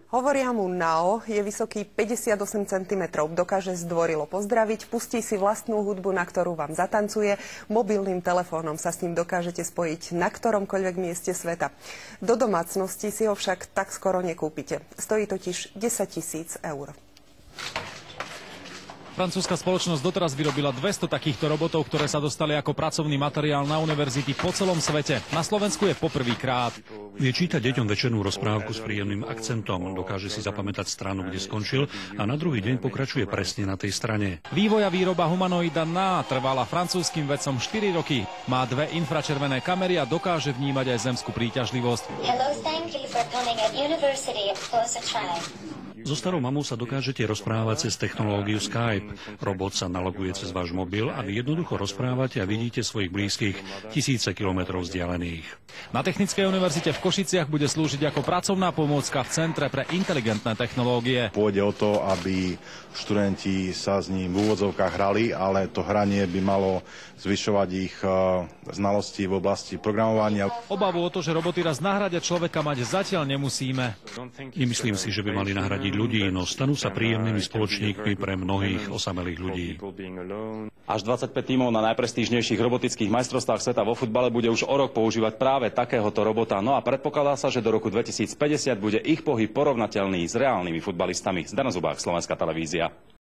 Hovoria mu Nao, je vysoký 58 cm, dokáže zdvorilo pozdraviť, pustí si vlastnú hudbu, na ktorú vám zatancuje. Mobilným telefónom sa s ním dokážete spojiť na ktoromkoľvek mieste sveta. Do domácnosti si ho však tak skoro nekúpite. Stojí totiž 10 000 eur. Francúzska spoločnosť doteraz vyrobila 200 takýchto robotov, ktoré sa dostali ako pracovný materiál na univerzity po celom svete. Na Slovensku je poprvýkrát. Vie čítať deťom večernú rozprávku s príjemným akcentom, dokáže si zapamätať stranu, kde skončil a na druhý deň pokračuje presne na tej strane. Vývoj a výroba humanoida Na trvala francúzskym vedcom 4 roky. Má 2 infračervené kamery a dokáže vnímať aj zemskú príťažlivosť. Hello, thank you for coming at University of Lausanne. So starou mamou sa dokážete rozprávať cez technológiu Skype. Robot sa naloguje cez váš mobil a vy jednoducho rozprávate a vidíte svojich blízkych tisíce kilometrov vzdialených. Na Technickej univerzite v Košiciach bude slúžiť ako pracovná pomôcka v Centre pre inteligentné technológie. Pôjde o to, aby študenti sa s ním v úvodzovkách hrali, ale to hranie by malo zvyšovať ich znalosti v oblasti programovania. Obavu o to, že roboty raz nahradia človeka, mať zatiaľ nemusíme. Nemyslím si, že by mali nahradiť ľudí, no stanú sa príjemnými spoločníkmi pre mnohých osamelých ľudí. Až 25 tímov na najprestížnejších robotických majstrovstvách sveta vo futbale bude už o rok používať práve takéhoto robota. No a predpokladá sa, že do roku 2050 bude ich pohyb porovnateľný s reálnymi futbalistami. Zdeno Zubák, Slovenská televízia.